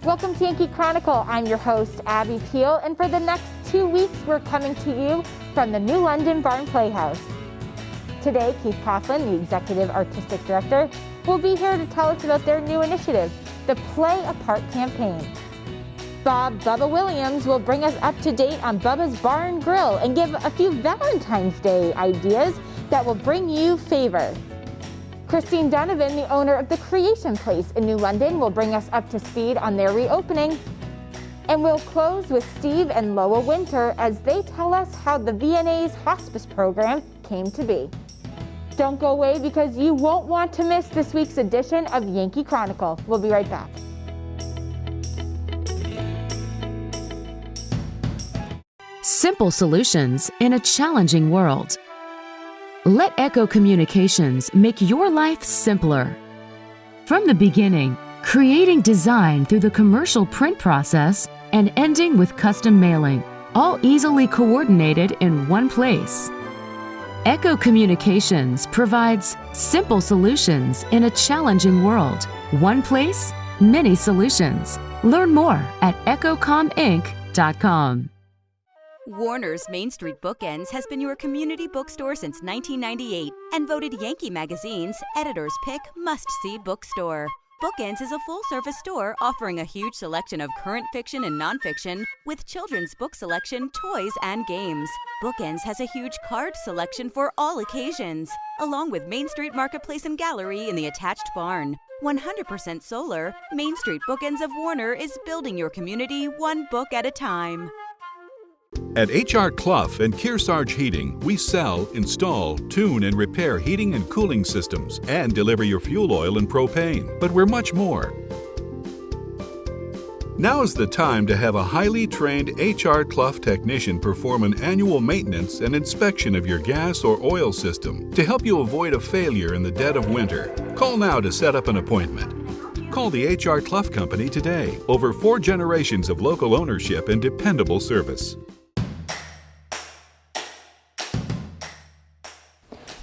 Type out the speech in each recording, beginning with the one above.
Welcome to Yankee Chronicle. I'm your host, Abby Peel, and for the next 2 weeks, we're coming to you from the New London Barn Playhouse. Today, Keith Coughlin, the Executive Artistic Director, will be here to tell us about their new initiative, the Play a Part campaign. Bob Bubba Williams will bring us up to date on Bubba's Bar and Grill and give a few Valentine's Day ideas that will bring you favor. Christine Donovan, the owner of the Creation Place in New London, will bring us up to speed on their reopening. And we'll close with Steve and Loa Winter as they tell us how the VNA's Hospice program came to be. Don't go away because you won't want to miss this week's edition of Yankee Chronicle. We'll be right back. Simple solutions in a challenging world. Let Echo Communications make your life simpler. From the beginning, creating design through the commercial print process and ending with custom mailing, all easily coordinated in one place. Echo Communications provides simple solutions in a challenging world. One place, many solutions. Learn more at echocominc.com. Warner's Main Street Bookends has been your community bookstore since 1998 and voted Yankee Magazine's Editor's Pick Must-See Bookstore. Bookends is a full-service store offering a huge selection of current fiction and nonfiction with children's book selection, toys, and games. Bookends has a huge card selection for all occasions, along with Main Street Marketplace and Gallery in the attached barn. 100% solar, Main Street Bookends of Warner is building your community one book at a time. At H.R. Clough and Kearsarge Heating, we sell, install, tune, and repair heating and cooling systems and deliver your fuel oil and propane. But we're much more. Now is the time to have a highly trained H.R. Clough technician perform an annual maintenance and inspection of your gas or oil system to help you avoid a failure in the dead of winter. Call now to set up an appointment. Call the H.R. Clough Company today. Over 4 generations of local ownership and dependable service.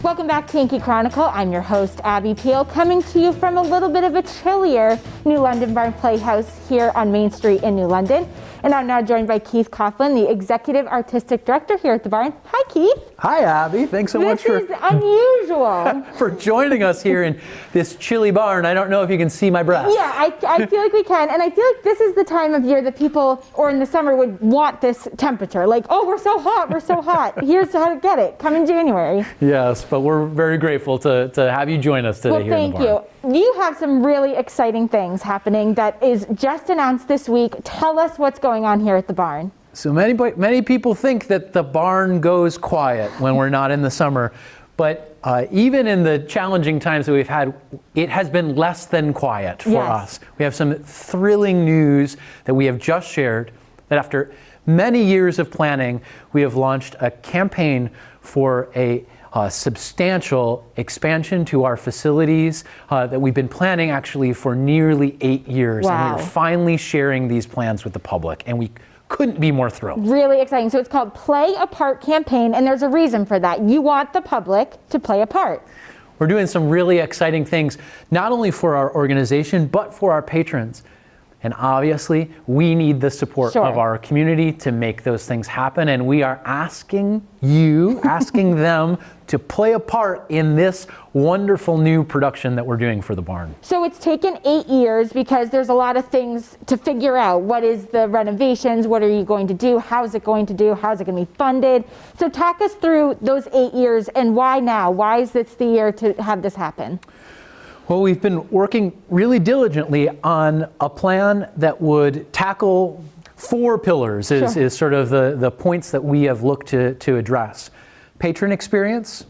Welcome back to Yankee Chronicle. I'm your host, Abby Peel, coming to you from a little bit of a chillier New London Barn Playhouse here on Main Street in New London. And I'm now joined by Keith Coughlin, the Executive Artistic Director here at the barn. Hi, Keith. Hi, Abby. Thanks so much for This is unusual. for joining us here in this chilly barn. I don't know if you can see my breath. Yeah, I feel like we can. And I feel like this is the time of year that people, or in the summer, would want this temperature. Like, oh, we're so hot, we're so hot. Here's how to get it. Come in January. Yes, but we're very grateful to have you join us today here in the barn. Well, thank you. You have some really exciting things happening that is just announced this week. Tell us what's going on here at the barn. So many people think that the barn goes quiet when we're not in the summer, but even in the challenging times that we've had, it has been less than quiet for us. We have some thrilling news that we have just shared, that after many years of planning, we have launched a campaign for a substantial expansion to our facilities that we've been planning actually for nearly 8 years. Wow. And we're finally sharing these plans with the public, and we couldn't be more thrilled. Really exciting. So it's called Play a Part campaign, and there's a reason for that. You want the public to play a part. We're doing some really exciting things, not only for our organization, but for our patrons. And obviously, we need the support of our community to make those things happen. And we are asking them to play a part in this wonderful new production that we're doing for the barn. So it's taken 8 years because there's a lot of things to figure out. What is the renovations? What are you going to do? How's it going to do? How's it going to be funded? So talk us through those 8 years and why now? Why is this the year to have this happen? Well, we've been working really diligently on a plan that would tackle 4 pillars is sort of the points that we have looked to address. Patron experience,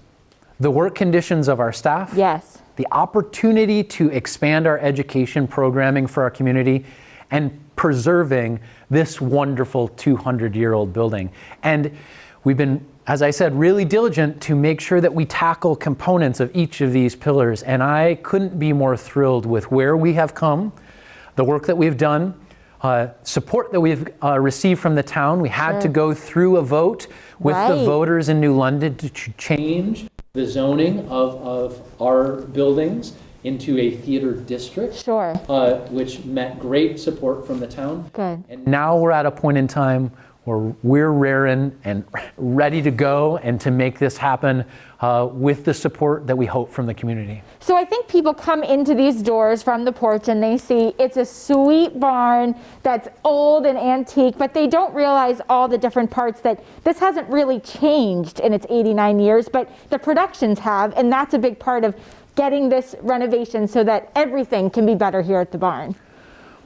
the work conditions of our staff, the opportunity to expand our education programming for our community, and preserving this wonderful 200-year-old building. And we've been, as I said, really diligent to make sure that we tackle components of each of these pillars. And I couldn't be more thrilled with where we have come, the work that we've done, support that we've received from the town. We had to go through a vote with the voters in New London to change the zoning of our buildings. into a theater district. Sure. Which met great support from the town. Good. And now we're at a point in time where we're raring and ready to go and to make this happen with the support that we hope from the community. So I think people come into these doors from the porch and they see it's a sweet barn that's old and antique, but they don't realize all the different parts that this hasn't really changed in its 89 years, but the productions have, and that's a big part of getting this renovation so that everything can be better here at the barn.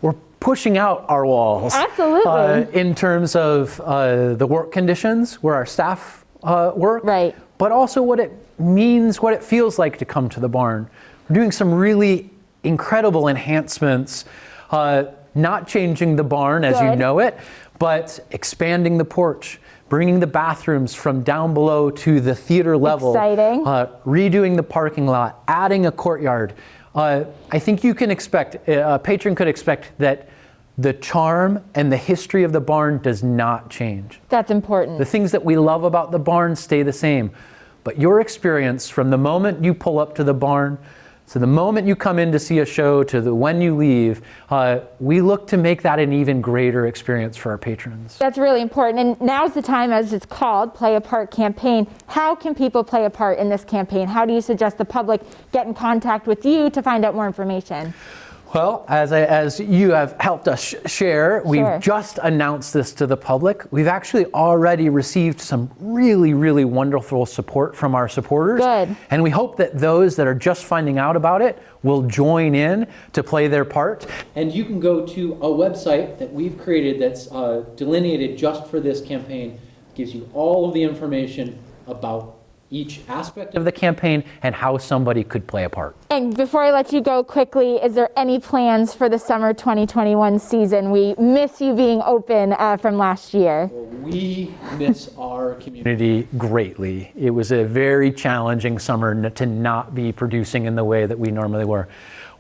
We're pushing out our walls. Absolutely. In terms of the work conditions where our staff work. Right. But also what it means, what it feels like to come to the barn. We're doing some really incredible enhancements, not changing the barn as you know it, but expanding the porch, bringing the bathrooms from down below to the theater level. Exciting. Redoing the parking lot, adding a courtyard. I think you can expect, a patron could expect that the charm and the history of the barn does not change. That's important. The things that we love about the barn stay the same. But your experience from the moment you pull up to the barn, to the moment you come in to see a show, to when you leave, we look to make that an even greater experience for our patrons. That's really important. And now's the time, as it's called, Play a Part campaign. How can people play a part in this campaign? How do you suggest the public get in contact with you to find out more information? Well, as you have helped us share, we've just announced this to the public. We've actually already received some really, really wonderful support from our supporters. Good. And we hope that those that are just finding out about it will join in to play their part. And you can go to a website that we've created that's delineated just for this campaign. It gives you all of the information about each aspect of the campaign and how somebody could play a part. And before I let you go quickly, is there any plans for the summer 2021 season? We miss you being open from last year. Well, we miss our community greatly. It was a very challenging summer to not be producing in the way that we normally were.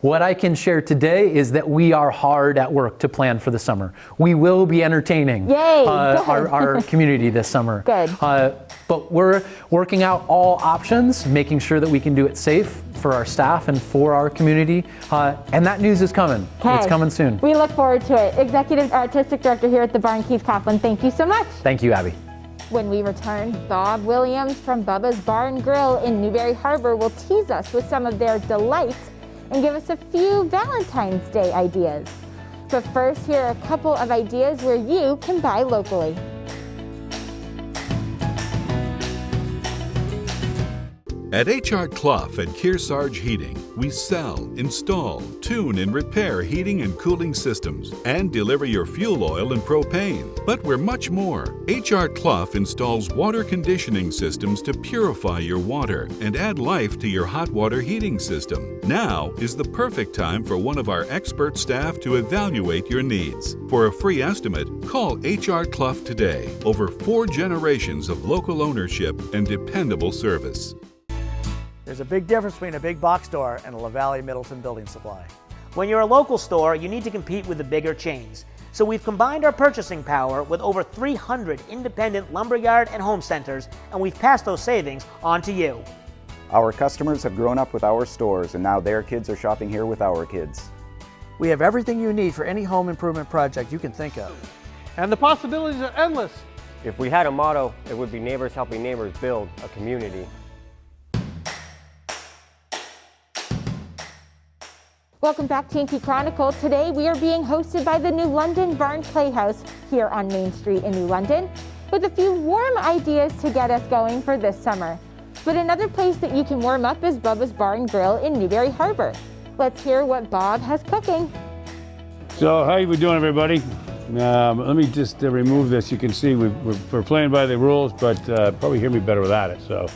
What I can share today is that we are hard at work to plan for the summer. We will be entertaining our community this summer. Good. But we're working out all options, making sure that we can do it safe for our staff and for our community. And that news is coming. It's coming soon. We look forward to it. Executive Artistic Director here at the Barn, Keith Coughlin, thank you so much. Thank you, Abby. When we return, Bob Williams from Bubba's Bar and Grill in Newberry Harbor will tease us with some of their delights and give us a few Valentine's Day ideas. But first, here are a couple of ideas where you can buy locally. At H.R. Clough and Kearsarge Heating, we sell, install, tune, and repair heating and cooling systems and deliver your fuel oil and propane. But we're much more. H.R. Clough installs water conditioning systems to purify your water and add life to your hot water heating system. Now is the perfect time for one of our expert staff to evaluate your needs. For a free estimate, call H.R. Clough today. Over 4 generations of local ownership and dependable service. There's a big difference between a big box store and a LaValle Middleton building supply. When you're a local store, you need to compete with the bigger chains. So we've combined our purchasing power with over 300 independent lumberyard and home centers, and we've passed those savings on to you. Our customers have grown up with our stores, and now their kids are shopping here with our kids. We have everything you need for any home improvement project you can think of. And the possibilities are endless. If we had a motto, it would be neighbors helping neighbors build a community. Welcome back to Yankee Chronicle. Today we are being hosted by the New London Barn Playhouse here on Main Street in New London with a few warm ideas to get us going for this summer. But another place that you can warm up is Bubba's Bar and Grill in Newberry Harbor. Let's hear what Bob has cooking. So how you doing, everybody? Let me just remove this. You can see we're playing by the rules, but probably hear me better without it. So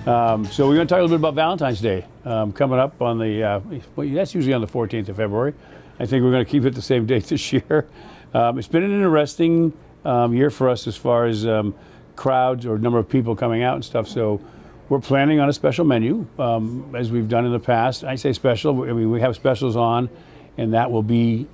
we're going to talk a little bit about Valentine's Day coming up on the, well, that's usually on the 14th of February. I think we're going to keep it the same date this year. It's been an interesting year for us as far as crowds or number of people coming out and stuff. So we're planning on a special menu as we've done in the past. I say special, I mean, we have specials on, and that will be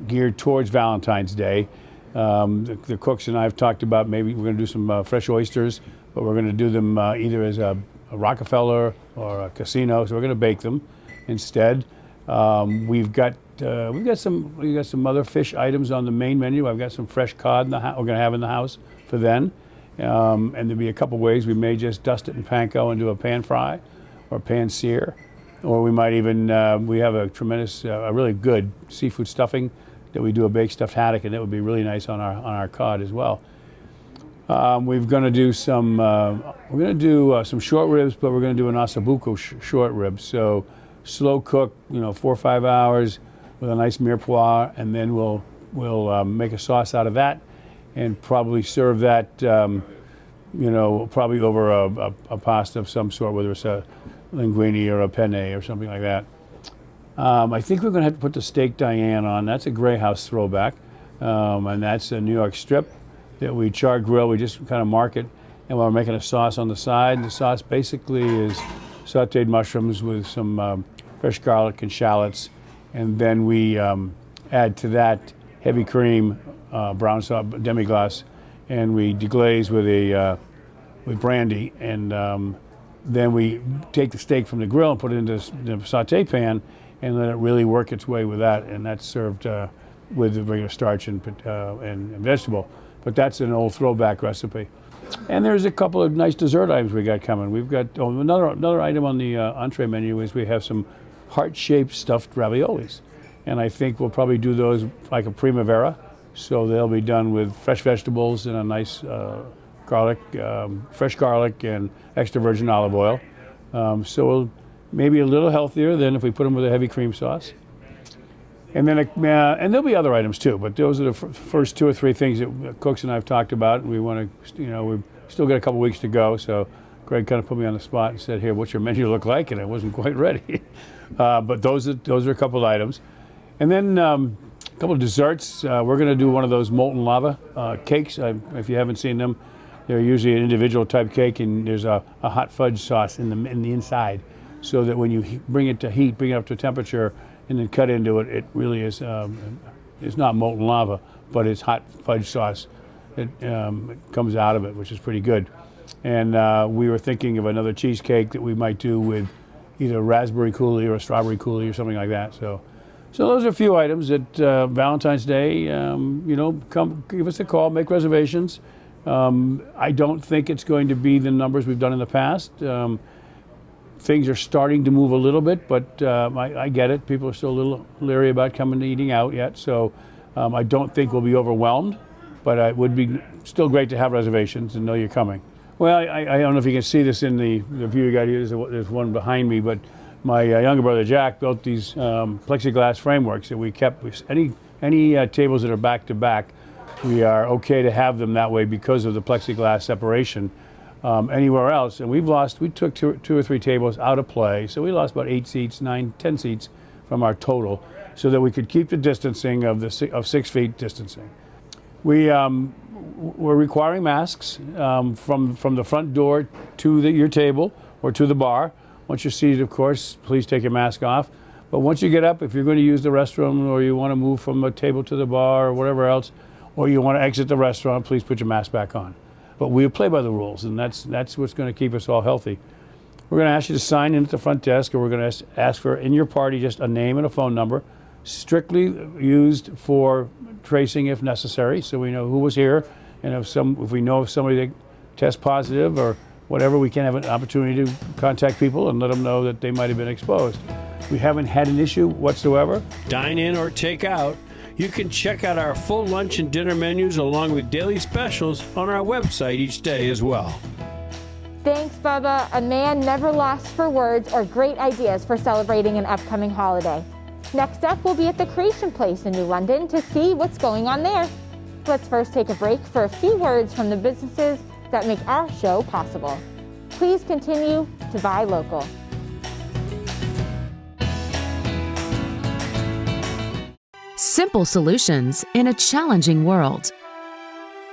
geared towards Valentine's Day. The cooks and I have talked about maybe we're going to do some fresh oysters, but we're going to do them either as a Rockefeller or a casino, so we're going to bake them. instead. We've got some other fish items on the main menu. I've got some fresh cod we're going to have in the house for then. And there'll be a couple ways. We may just dust it in panko and do a pan fry or pan sear. Or we might even, we have a really good seafood stuffing that we do a baked stuffed haddock, and that would be really nice on our cod as well. We're going to do some short ribs, but we're going to do an ossobuco short rib. So slow cook, 4 or 5 hours with a nice mirepoix, and then we'll make a sauce out of that, and probably serve that, probably over a pasta of some sort, whether it's a linguine or a penne or something like that. I think we're going to have to put the steak Diane on. That's a Grey House throwback, and that's a New York strip that we char grill. We just kind of mark it, and we're making a sauce on the side. The sauce basically is sautéed mushrooms with some fresh garlic and shallots, and then we add to that heavy cream, brown sauce, demi-glace, and we deglaze with brandy, and then we take the steak from the grill and put it into the sauté pan and let it really work its way with that, and that's served with the regular starch and vegetable. But that's an old throwback recipe. And there's a couple of nice dessert items we got coming. We've got another item on the entree menu is we have some heart-shaped stuffed raviolis, and I think we'll probably do those like a primavera. So they'll be done with fresh vegetables and a nice garlic, fresh garlic and extra virgin olive oil. So maybe a little healthier than if we put them with a heavy cream sauce. And then, and there'll be other items too, but those are the first 2 or 3 things that Cooks and I have talked about. And we want to, we've still got a couple weeks to go. So Greg kind of put me on the spot and said, "Here, what's your menu look like?" And I wasn't quite ready. But those are a couple of items. And then a couple of desserts. We're going to do one of those molten lava cakes. If you haven't seen them, they're usually an individual type cake, and there's a hot fudge sauce in the inside, so that when you bring it to heat, bring it up to temperature, and then cut into it, it really is, it's not molten lava, but it's hot fudge sauce that comes out of it, which is pretty good. And we were thinking of another cheesecake that we might do with either raspberry coulis or a strawberry coulis or something like that. So those are a few items at Valentine's Day. Come give us a call, make reservations. I don't think it's going to be the numbers we've done in the past. Things are starting to move a little bit, but I get it. People are still a little leery about coming to eating out yet, so I don't think we'll be overwhelmed, but it would be still great to have reservations and know you're coming. Well, I don't know if you can see this in the view you got here. There's one behind me, but my younger brother Jack built these plexiglass frameworks that we kept. Any tables that are back to back, we are okay to have them that way because of the plexiglass separation. Anywhere else, and we took two or three tables out of play, so we lost about 8 seats, 9, 10 seats from our total, so that we could keep the distancing of 6 feet distancing. We're requiring masks from the front door to your table or to the bar. Once you're seated, of course, please take your mask off. But once you get up, if you're going to use the restroom or you want to move from a table to the bar or whatever else, or you want to exit the restaurant, please put your mask back on. But we'll play by the rules, and that's what's going to keep us all healthy. We're going to ask you to sign in at the front desk, or we're going to ask for, in your party, just a name and a phone number, strictly used for tracing if necessary, so we know who was here, and if we know of somebody that tests positive or whatever, we can have an opportunity to contact people and let them know that they might have been exposed. We haven't had an issue whatsoever. Dine in or take out. You can check out our full lunch and dinner menus along with daily specials on our website each day as well. Thanks, Bubba. A man never lost for words or great ideas for celebrating an upcoming holiday. Next up, we'll be at the Creation Place in New London to see what's going on there. Let's first take a break for a few words from the businesses that make our show possible. Please continue to buy local. Simple solutions in a challenging world.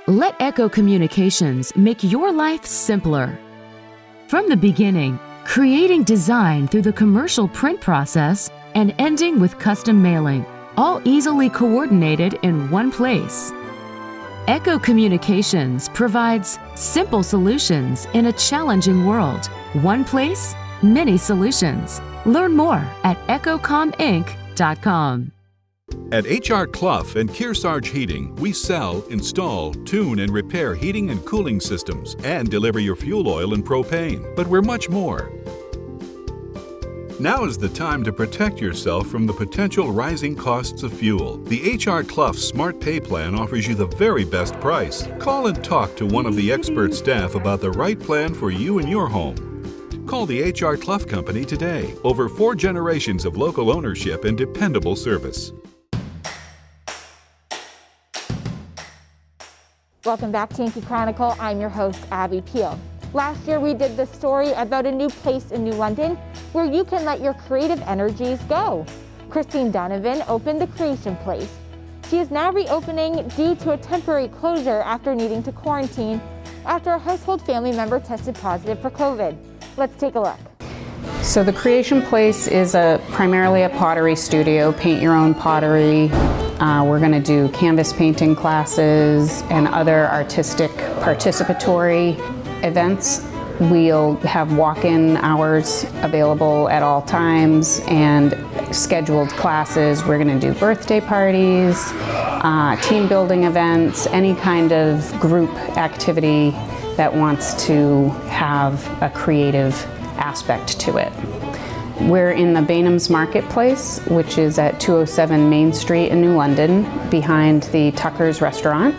Let Echo Communications make your life simpler. From the beginning, creating design through the commercial print process and ending with custom mailing, all easily coordinated in one place. Echo Communications provides simple solutions in a challenging world. One place, many solutions. Learn more at echocominc.com. At H.R. Clough and Kearsarge Heating, we sell, install, tune, and repair heating and cooling systems and deliver your fuel oil and propane. But we're much more. Now is the time to protect yourself from the potential rising costs of fuel. The H.R. Clough Smart Pay Plan offers you the very best price. Call and talk to one of the expert staff about the right plan for you and your home. Call the H.R. Clough Company today. Over 4 generations of local ownership and dependable service. Welcome back to Yankee Chronicle. I'm your host, Abby Peel. Last year, we did the story about a new place in New London where you can let your creative energies go. Christine Donovan opened the Creation Place. She is now reopening due to a temporary closure after needing to quarantine after a household family member tested positive for COVID. Let's take a look. So the Creation Place is primarily a pottery studio, paint your own pottery. We're going to do canvas painting classes and other artistic participatory events. We'll have walk-in hours available at all times and scheduled classes. We're going to do birthday parties, team building events, any kind of group activity that wants to have a creative aspect to it. We're in the Bainham's Marketplace, which is at 207 Main Street in New London, behind the Tucker's restaurant.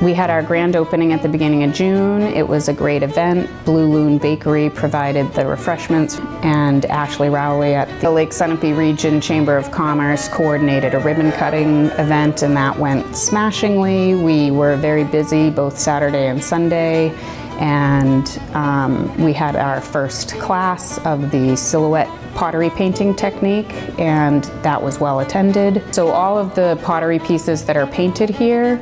We had our grand opening at the beginning of June. It was a great event. Blue Loon Bakery provided the refreshments, and Ashley Rowley at the Lake Sunapee Region Chamber of Commerce coordinated a ribbon cutting event, and that went smashingly. We were very busy both Saturday and Sunday, and we had our first class of the silhouette pottery painting technique, and that was well attended. So all of the pottery pieces that are painted here,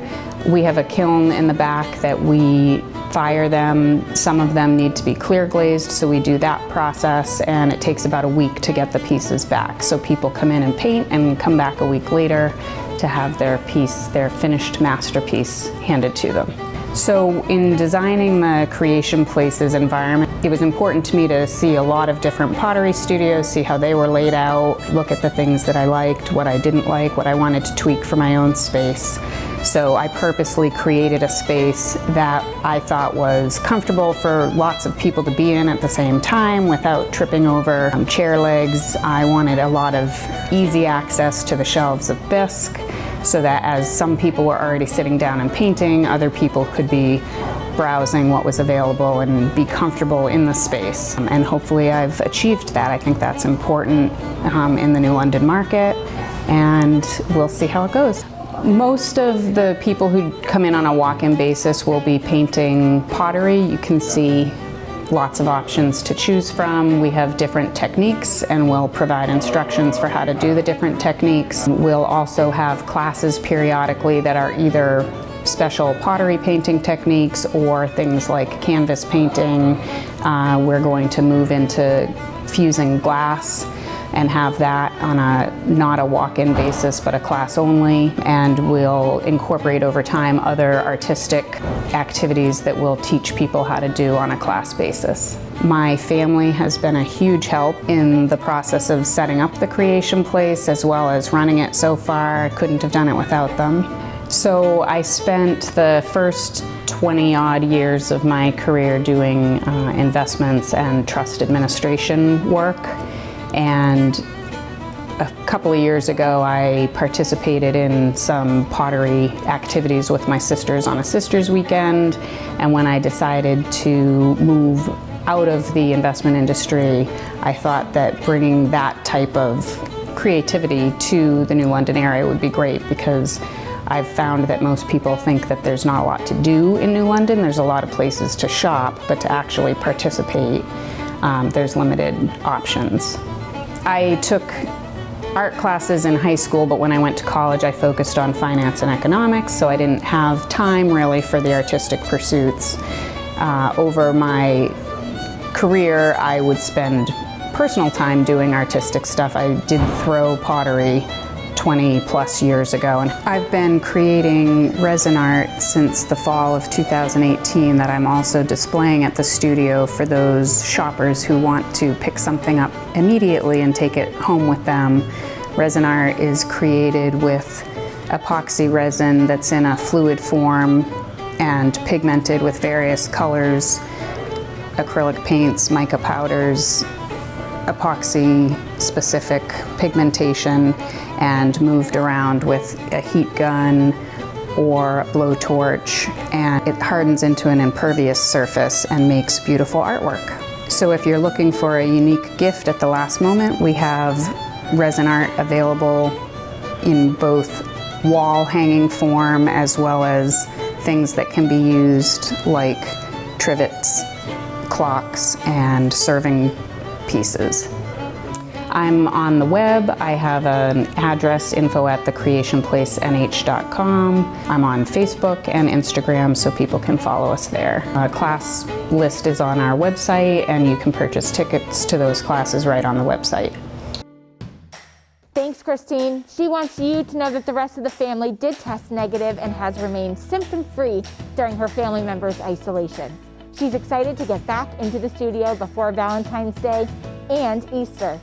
we have a kiln in the back that we fire them. Some of them need to be clear glazed, so we do that process, and it takes about a week to get the pieces back. So people come in and paint and come back a week later to have their piece, their finished masterpiece, handed to them. So in designing the Creation Place's environment, it was important to me to see a lot of different pottery studios, see how they were laid out, look at the things that I liked, what I didn't like, what I wanted to tweak for my own space. So I purposely created a space that I thought was comfortable for lots of people to be in at the same time without tripping over chair legs. I wanted a lot of easy access to the shelves of bisque, so that as some people were already sitting down and painting, other people could be browsing what was available and be comfortable in the space. And hopefully I've achieved that. I think that's important in the New London market, and we'll see how it goes. Most of the people who come in on a walk-in basis will be painting pottery. You can see lots of options to choose from. We have different techniques, and we'll provide instructions for how to do the different techniques. We'll also have classes periodically that are either special pottery painting techniques or things like canvas painting. We're going to move into fusing glass and have that on not a walk-in basis, but a class only. And we'll incorporate over time other artistic activities that we'll teach people how to do on a class basis. My family has been a huge help in the process of setting up the Creation Place as well as running it so far. I couldn't have done it without them. So I spent the first 20-odd years of my career doing investments and trust administration work. And a couple of years ago, I participated in some pottery activities with my sisters on a sisters weekend. And when I decided to move out of the investment industry, I thought that bringing that type of creativity to the New London area would be great, because I've found that most people think that there's not a lot to do in New London. There's a lot of places to shop, but to actually participate, there's limited options. I took art classes in high school, but when I went to college, I focused on finance and economics, so I didn't have time really for the artistic pursuits. Over my career, I would spend personal time doing artistic stuff. I did throw pottery 20 plus years ago. And I've been creating resin art since the fall of 2018 that I'm also displaying at the studio for those shoppers who want to pick something up immediately and take it home with them. Resin art is created with epoxy resin that's in a fluid form and pigmented with various colors, acrylic paints, mica powders, epoxy specific pigmentation, and moved around with a heat gun or a blowtorch, and it hardens into an impervious surface and makes beautiful artwork. So if you're looking for a unique gift at the last moment, we have resin art available in both wall hanging form as well as things that can be used like trivets, clocks, and serving pieces. I'm on the web. I have an address, info@thecreationplacenh.com. I'm on Facebook and Instagram, so people can follow us there. A class list is on our website, and you can purchase tickets to those classes right on the website. Thanks, Christine. She wants you to know that the rest of the family did test negative and has remained symptom-free during her family member's isolation. She's excited to get back into the studio before Valentine's Day and Easter.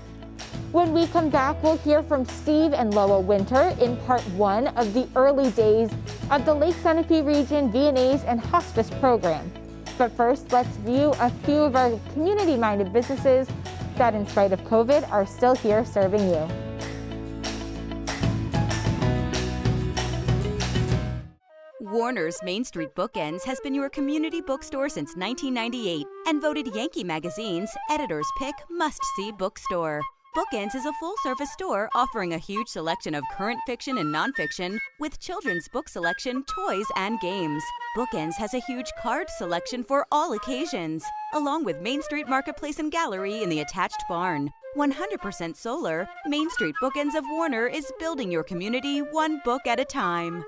When we come back, we'll hear from Steve and Loa Winter in part 1 of the early days of the Lake Sunapee Region VNA's and Hospice program. But first, let's view a few of our community-minded businesses that, in spite of COVID, are still here serving you. Warner's Main Street Bookends has been your community bookstore since 1998 and voted Yankee Magazine's Editor's Pick Must-See Bookstore. Bookends is a full-service store offering a huge selection of current fiction and nonfiction with children's book selection, toys, and games. Bookends has a huge card selection for all occasions, along with Main Street Marketplace and Gallery in the attached barn. 100% solar, Main Street Bookends of Warner is building your community one book at a time.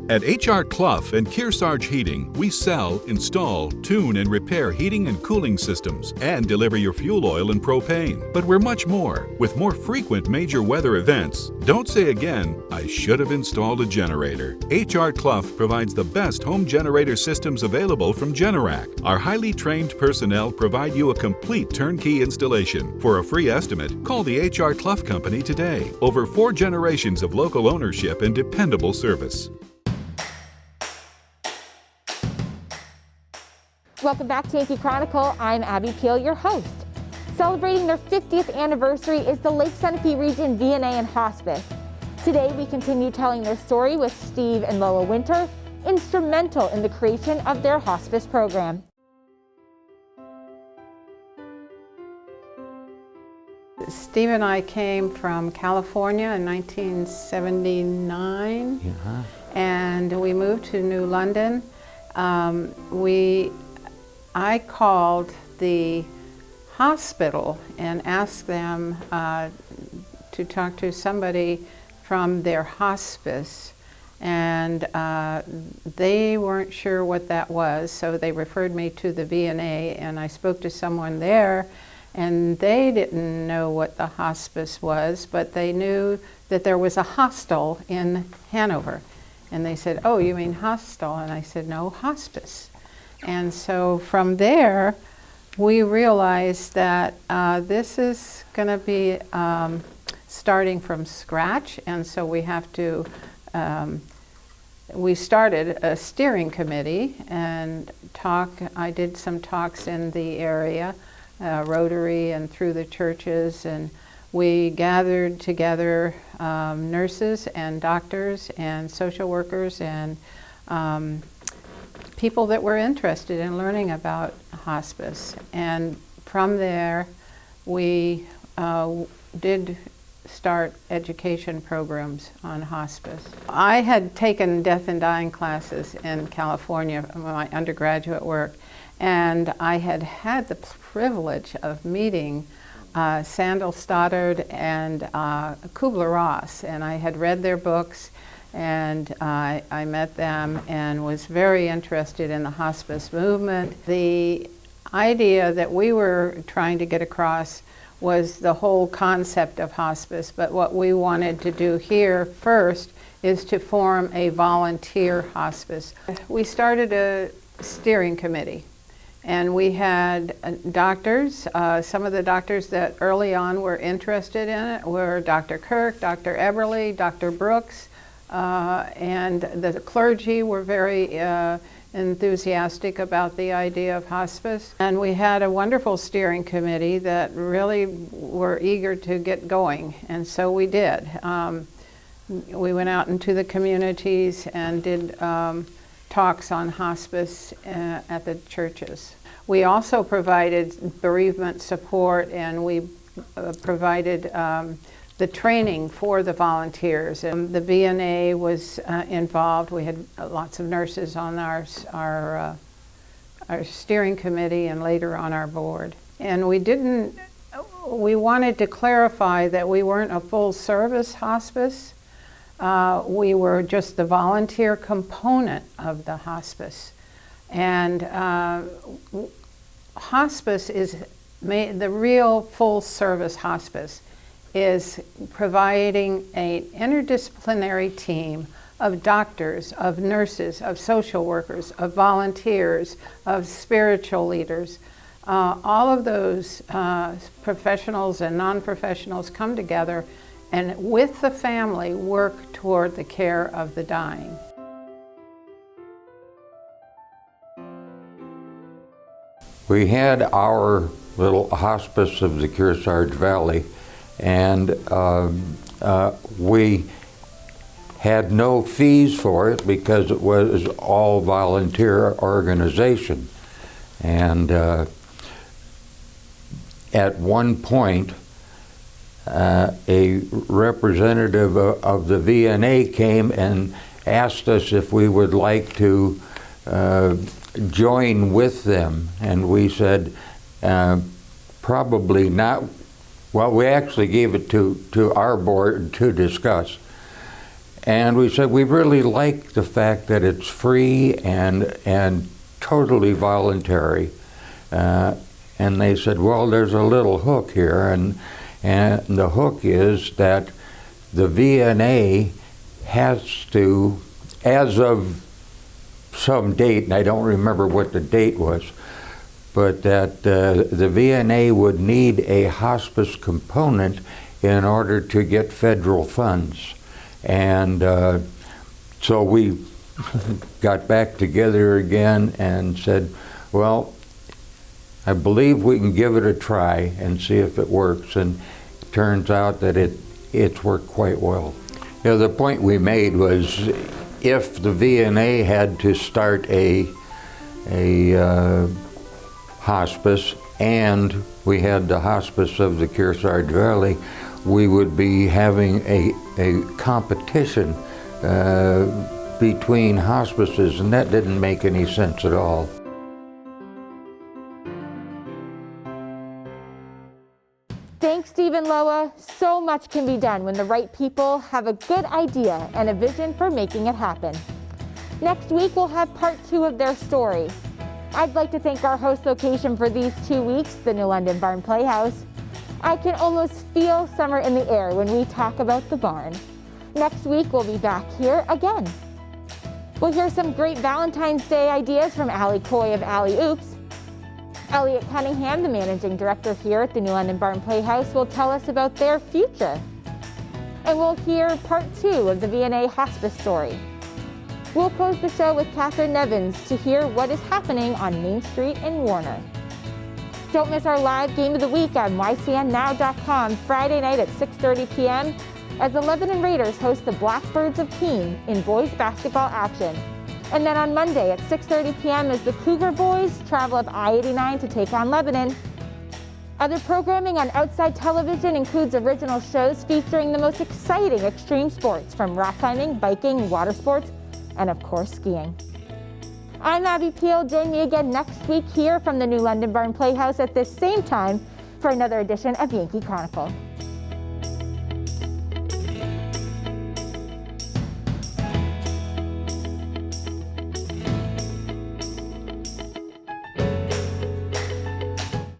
At H.R. Clough and Kearsarge Heating, we sell, install, tune, and repair heating and cooling systems and deliver your fuel oil and propane. But we're much more. With more frequent major weather events, don't say again, I should have installed a generator. H.R. Clough provides the best home generator systems available from Generac. Our highly trained personnel provide you a complete turnkey installation. For a free estimate, call the H.R. Clough Company today. Over 4 generations of local ownership and dependable service. Welcome back to Yankee Chronicle. I'm Abby Peel, your host. Celebrating their 50th anniversary is the Lake Sunapee Region VNA and Hospice. Today we continue telling their story with Steve and Loa Winter, instrumental in the creation of their hospice program. Steve and I came from California in 1979, and we moved to New London. I called the hospital and asked them to talk to somebody from their hospice, and they weren't sure what that was, so they referred me to the VNA, and I spoke to someone there, and they didn't know what the hospice was, but they knew that there was a hostel in Hanover. And they said, oh, you mean hostel? And I said, no, hospice. And so from there, we realized that this is going to be starting from scratch. And so we have to, we started a steering committee and I did some talks in the area, Rotary and through the churches, and we gathered together nurses and doctors and social workers and people that were interested in learning about hospice. And from there, we did start education programs on hospice. I had taken death and dying classes in California for my undergraduate work, and I had had the privilege of meeting Sandal Stoddard and Kubler-Ross, and I had read their books, and I met them and was very interested in the hospice movement. The idea that we were trying to get across was the whole concept of hospice. But what we wanted to do here first is to form a volunteer hospice. We started a steering committee, and we had doctors. Some of the doctors that early on were interested in it were Dr. Kirk, Dr. Eberly, Dr. Brooks, and the clergy were very enthusiastic about the idea of hospice. And we had a wonderful steering committee that really were eager to get going, and so we did. We went out into the communities and did talks on hospice at the churches. We also provided bereavement support, and we provided the training for the volunteers. And the VNA was involved. We had lots of nurses on our steering committee and later on our board. And we wanted to clarify that we weren't a full service hospice. We were just the volunteer component of the hospice. And hospice is the real full service hospice is providing an interdisciplinary team of doctors, of nurses, of social workers, of volunteers, of spiritual leaders. All of those professionals and non-professionals come together and with the family work toward the care of the dying. We had our little hospice of the Kearsarge Valley, and we had no fees for it because it was all volunteer organization. And at one point, a representative of the VNA came and asked us if we would like to join with them, and we said probably not. Well, we actually gave it to our board to discuss, and we said we really like the fact that it's free and totally voluntary, and they said, well, there's a little hook here, and the hook is that the VNA has to, as of some date, and I don't remember what the date was, but that the VNA would need a hospice component in order to get federal funds. And so we got back together again and said, well, I believe we can give it a try and see if it works. And it turns out that it's worked quite well. You know, the point we made was if the VNA had to start a hospice and we had the hospice of the Kearsarge Valley, we would be having a competition between hospices, and that didn't make any sense at all. Thanks, Steve and Loa. So much can be done when the right people have a good idea and a vision for making it happen. Next week, we'll have part 2 of their story. I'd like to thank our host location for these 2 weeks, the New London Barn Playhouse. I can almost feel summer in the air when we talk about the barn. Next week, we'll be back here again. We'll hear some great Valentine's Day ideas from Allie Coy of Alley Oops. Elliot Cunningham, the managing director here at the New London Barn Playhouse, will tell us about their future. And we'll hear part 2 of the VNA hospice story. We'll close the show with Catherine Nevins to hear what is happening on Main Street in Warner. Don't miss our live game of the week on ycnnow.com Friday night at 6:30 p.m. as the Lebanon Raiders host the Blackbirds of Keene in boys basketball action. And then on Monday at 6:30 p.m. as the Cougar Boys travel up I-89 to take on Lebanon. Other programming on Outside Television includes original shows featuring the most exciting extreme sports from rock climbing, biking, water sports, and of course skiing. I'm Abby Peel. Join me again next week here from the New London Barn Playhouse at this same time for another edition of Yankee Chronicle.